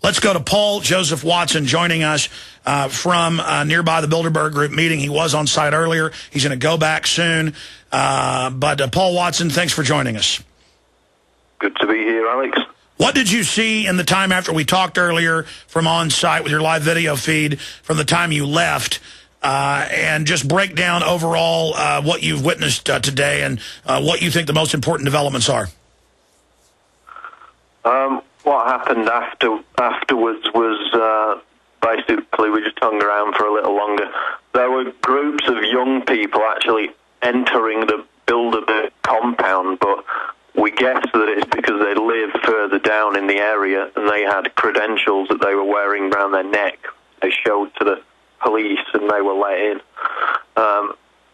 Let's go to Paul Joseph Watson joining us from nearby the Bilderberg Group meeting. He was on site earlier. He's going to go back soon. But Paul Watson, thanks for joining us. Good to be here, Alex. What did you see in the time after we talked earlier from on site with your live video feed from the time you left? And just break down overall what you've witnessed today and what you think the most important developments are. What happened afterwards was basically we just hung around for a little longer. There were groups of young people actually entering the Bilderberg compound, but we guessed that it's because they lived further down in the area and they had credentials that they were wearing around their neck. They showed to the police and they were let in.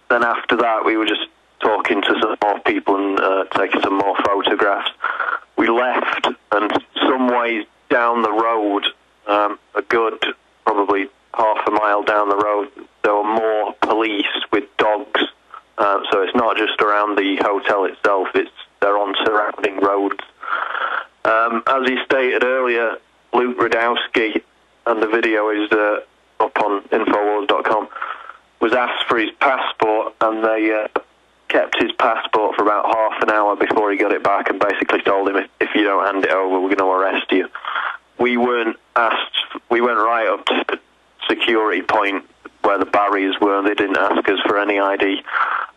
Then after that, we were just talking to some more people and taking some more photographs. We left, and some ways down the road, a good probably half a mile down the road, there were more police with dogs. So it's not just around the hotel itself, they're on surrounding roads. As he stated earlier, Luke-Rudkowski, and the video is up on Infowars.com, was asked for his passport, and they kept his passport for about half an hour before he got it back and basically told him, if you don't hand it over, we're going to arrest you. We weren't asked, we went right up to the security point where the barriers were, and they didn't ask us for any ID.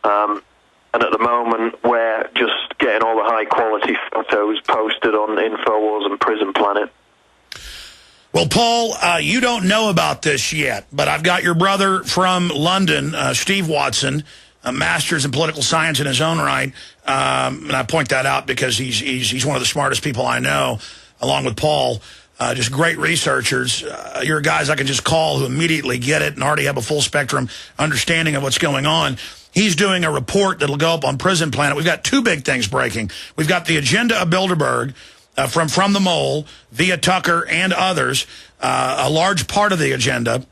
And at the moment, we're just getting all the high-quality photos posted on Infowars and Prison Planet. Well, Paul, you don't know about this yet, but I've got your brother from London, Steve Watson, a master's in political science in his own right, and I point that out because he's one of the smartest people I know, along with Paul. Just great researchers. You're guys I can just call who immediately get it and already have a full spectrum understanding of what's going on. He's doing a report that'll go up on Prison Planet. We've got two big things breaking. We've got the agenda of Bilderberg from the Mole via Tucker and others. A large part of the agenda.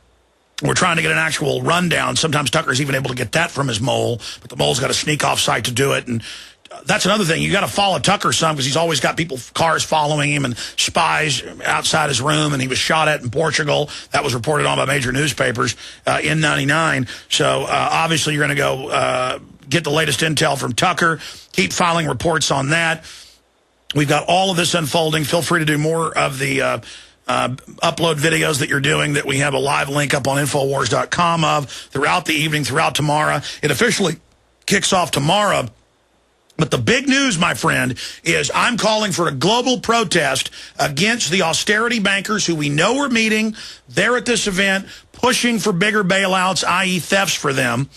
We're trying to get an actual rundown. Sometimes Tucker's even able to get that from his Mole, but the Mole's got to sneak off site to do it. And that's another thing. You got to follow Tucker some because he's always got cars following him and spies outside his room. And he was shot at in Portugal. That was reported on by major newspapers in '99. So obviously you're going to go get the latest intel from Tucker. Keep filing reports on that. We've got all of this unfolding. Feel free to do more of the upload videos that you're doing that we have a live link up on Infowars.com of throughout the evening, throughout tomorrow. It officially kicks off tomorrow. But the big news, my friend, is I'm calling for a global protest against the austerity bankers who we know are meeting. They're at this event pushing for bigger bailouts, i.e. thefts for them.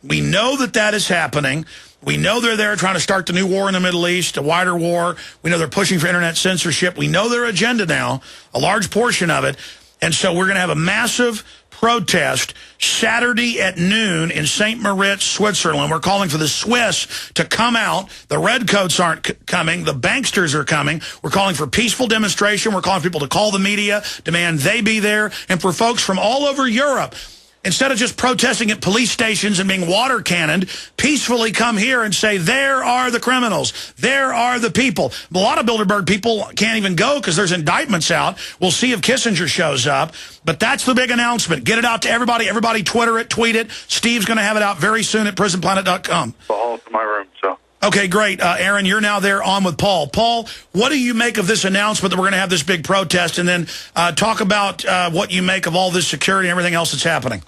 We know that that is happening. We know they're there trying to start the new war in the Middle East, a wider war. We know they're pushing for internet censorship. We know their agenda now, a large portion of it. And so we're going to have a massive protest Saturday at noon in St-Moritz, Switzerland. We're calling for the Swiss to come out. The redcoats aren't coming. The banksters are coming. We're calling for peaceful demonstration. We're calling for people to call the media, demand they be there. And for folks from all over Europe, instead of just protesting at police stations and being water cannoned, peacefully come here and say, there are the criminals. There are the people. A lot of Bilderberg people can't even go because there's indictments out. We'll see if Kissinger shows up. But that's the big announcement. Get it out to everybody. Everybody Twitter it, tweet it. Steve's going to have it out very soon at prisonplanet.com. All to my room, so. Okay, great. Aaron, you're now there on with Paul. Paul, what do you make of this announcement that we're going to have this big protest? And then talk about what you make of all this security and everything else that's happening.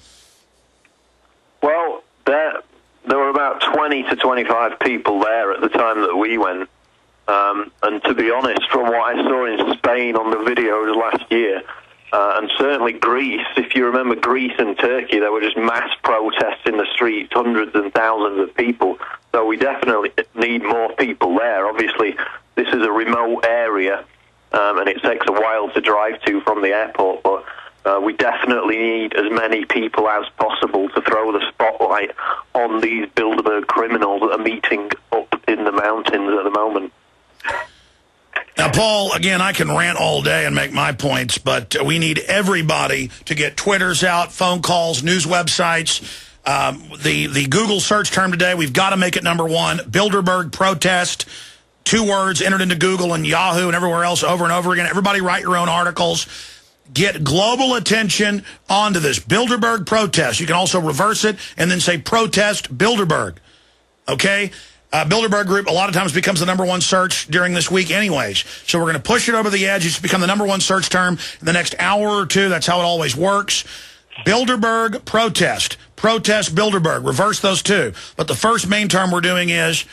Well, there were about 20 to 25 people there at the time that we went. And to be honest, from what I saw in Spain on the videos last year, and certainly Greece, if you remember Greece and Turkey, there were just mass protests in the streets, hundreds and thousands of people. So we definitely need more people there. Obviously, this is a remote area, and it takes a while to drive to from the airport, but we definitely need as many people as possible to throw the spotlight on these Bilderberg criminals that are meeting up in the mountains at the moment. Now, Paul, again, I can rant all day and make my points, but we need everybody to get Twitters out, phone calls, news websites. The Google search term today, we've got to make it #1, Bilderberg protest. 2 words entered into Google and Yahoo and everywhere else over and over again. Everybody write your own articles. Get global attention onto this. Bilderberg protest. You can also reverse it and then say protest Bilderberg. Okay? Bilderberg Group a lot of times becomes the #1 search during this week anyways. So we're going to push it over the edge. It's become the #1 search term in the next hour or two. That's how it always works. Bilderberg protest. Protest Bilderberg. Reverse those 2. But the first main term we're doing is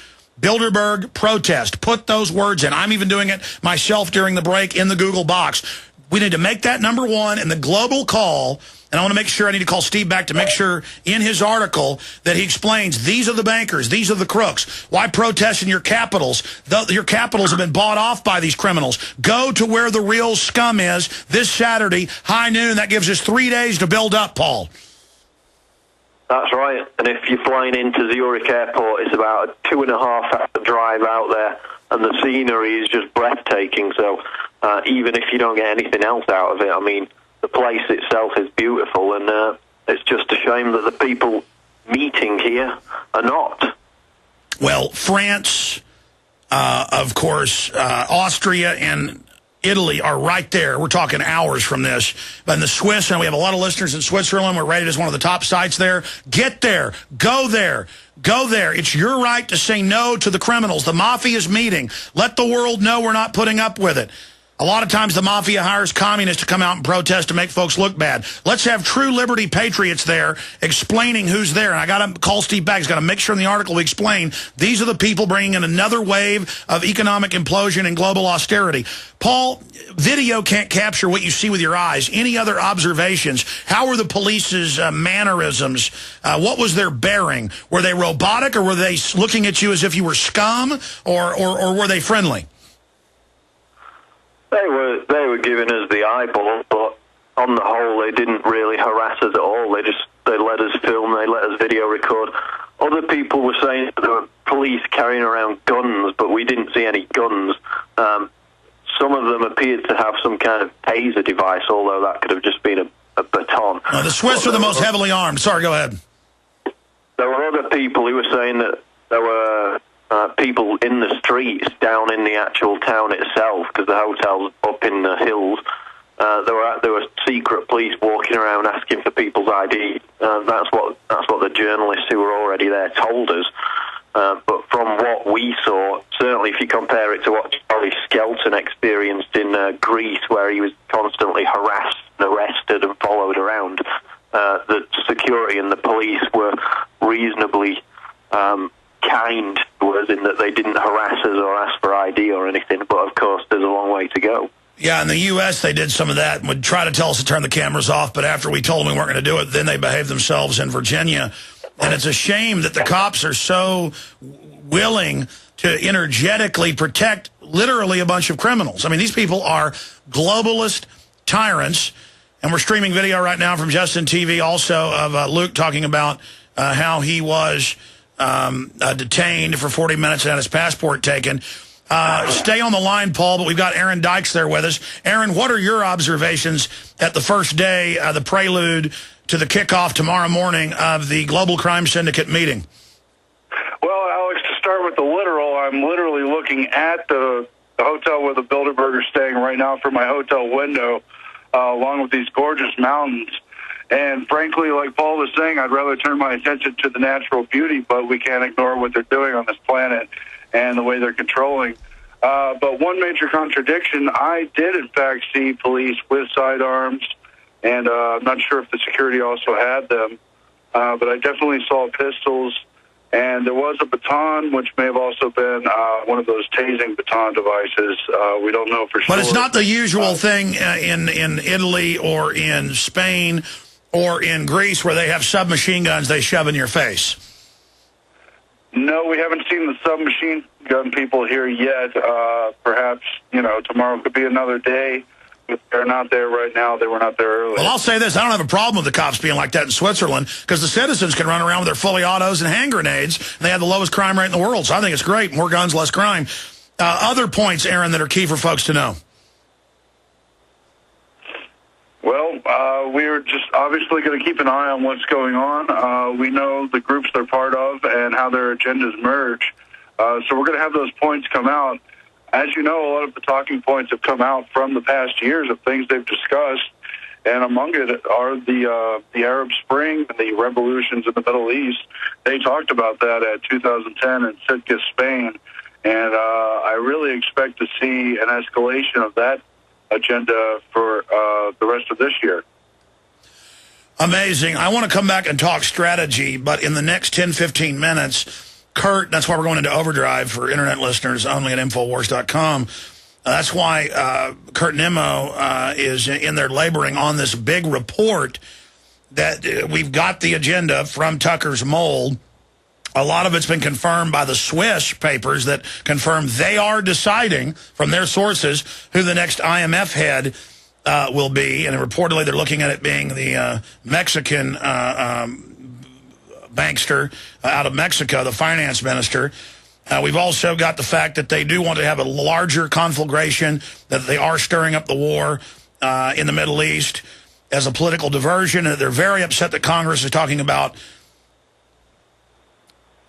Bilderberg protest. Put those words in. I'm even doing it myself during the break in the Google box. We need to make that #1 in the global call. And I want to make sure, I need to call Steve back to make sure in his article that he explains these are the bankers, these are the crooks. Why protest in your capitals? Your capitals have been bought off by these criminals. Go to where the real scum is this Saturday, high noon. That gives us 3 days to build up, Paul. That's right. And if you're flying into Zurich Airport, it's about a 2.5-hour drive out there, and the scenery is just breathtaking. So even if you don't get anything else out of it, I mean, the place itself is beautiful, and it's just a shame that the people meeting here are not. Well, France, of course, Austria and Italy are right there. We're talking hours from this. But in the Swiss, and we have a lot of listeners in Switzerland. We're rated as one of the top sites there. Get there. Go there. Go there. It's your right to say no to the criminals. The mafia is meeting. Let the world know we're not putting up with it. A lot of times the mafia hires communists to come out and protest to make folks look bad. Let's have true liberty patriots there explaining who's there. And I got to call Steve back. He's got to make sure in the article we explain these are the people bringing in another wave of economic implosion and global austerity. Paul, video can't capture what you see with your eyes. Any other observations? How were the police's mannerisms? What was their bearing? Were they robotic, or were they looking at you as if you were scum, or were they friendly? They were giving us the eyeball, but on the whole, they didn't really harass us at all. They let us film, they let us video record. Other people were saying that there were police carrying around guns, but we didn't see any guns. Some of them appeared to have some kind of taser device, although that could have just been a baton. No, the Swiss are the most heavily armed. Sorry, go ahead. There were other people who were saying that there were people in the streets down in the actual town itself, because the hotel's up in the hills. There were secret police walking around asking for people's ID. That's what the journalists who were already there told us. But from what we saw, certainly if you compare it to what Charlie Skelton experienced in Greece, where he was constantly harassed and arrested and followed around, the security and the police were reasonably kind to us in that they didn't harass us or ask for ID or anything. But of course, there's a long way to go. Yeah, in the U.S., they did some of that and would try to tell us to turn the cameras off, but after we told them we weren't going to do it, then they behaved themselves in Virginia. And it's a shame that the cops are so willing to energetically protect literally a bunch of criminals. I mean, these people are globalist tyrants, and we're streaming video right now from Justin TV also of Luke talking about how he was detained for 40 minutes and had his passport taken. Stay on the line, Paul, but we've got Aaron-Dykes there with us. Aaron, what are your observations at the first day, the prelude to the kickoff tomorrow morning of the Global Crime Syndicate meeting? Well, Alex, to start with the literal, I'm literally looking at the hotel where the Bilderberg are staying right now from my hotel window, along with these gorgeous mountains. And frankly, like Paul was saying, I'd rather turn my attention to the natural beauty, but we can't ignore what they're doing on this planet and the way they're controlling. But one major contradiction, I did in fact see police with sidearms, and I'm not sure if the security also had them, but I definitely saw pistols, and there was a baton, which may have also been one of those tasing baton devices. We don't know for sure. But it's not the usual thing in Italy or in Spain or in Greece where they have submachine guns they shove in your face. No, we haven't seen the submachine gun people here yet. Perhaps, tomorrow could be another day. If they're not there right now, they were not there earlier. Well, I'll say this. I don't have a problem with the cops being like that in Switzerland because the citizens can run around with their fully autos and hand grenades, and they have the lowest crime rate in the world. So I think it's great. More guns, less crime. Other points, Aaron, that are key for folks to know. Well, we're just obviously going to keep an eye on what's going on. We know the groups they're part of and how their agendas merge. So we're going to have those points come out. As you know, a lot of the talking points have come out from the past years of things they've discussed, and among it are the Arab Spring and the revolutions in the Middle East. They talked about that at 2010 in Sitka, Spain, and I really expect to see an escalation of that agenda for the rest of this year. Amazing. I want to come back and talk strategy, but in the next 10, 15 minutes, Kurt, that's why we're going into overdrive for Internet listeners only at Infowars.com. That's why Kurt Nimmo is in there laboring on this big report that we've got the agenda from Tucker's mold. A lot of it's been confirmed by the Swiss papers that confirm they are deciding from their sources who the next IMF head will be. And reportedly they're looking at it being the Mexican bankster out of Mexico, the finance minister. We've also got the fact that they do want to have a larger conflagration, that they are stirring up the war in the Middle East as a political diversion. And they're very upset that Congress is talking about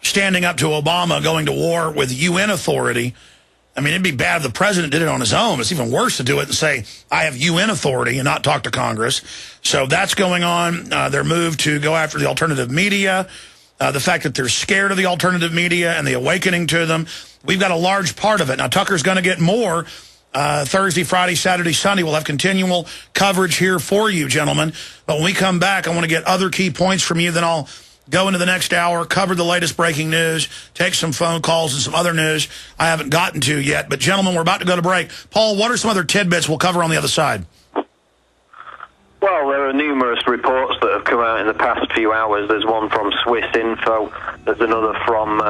standing up to Obama going to war with UN authority. I mean, it'd be bad if the president did it on his own. It's even worse to do it and say, I have UN authority and not talk to Congress. So that's going on. Their move to go after the alternative media, the fact that they're scared of the alternative media and the awakening to them. We've got a large part of it. Now, Tucker's going to get more Thursday, Friday, Saturday, Sunday. We'll have continual coverage here for you, gentlemen. But when we come back, I want to get other key points from you. Then I'll go into the next hour, cover the latest breaking news, take some phone calls and some other news I haven't gotten to yet. But, gentlemen, we're about to go to break. Paul, what are some other tidbits we'll cover on the other side? Well, there are numerous reports that have come out in the past few hours. There's one from Swiss Info. There's another from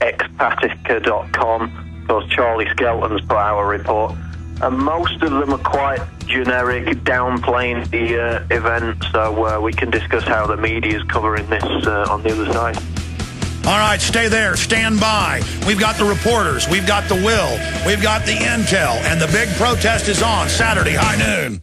expatica.com. Of course, Charlie Skelton's put out a report. And most of them are quite generic, downplaying the event. So we can discuss how the media is covering this on the other side. All right, stay there. Stand by. We've got the reporters. We've got the will. We've got the intel. And the big protest is on Saturday, high noon.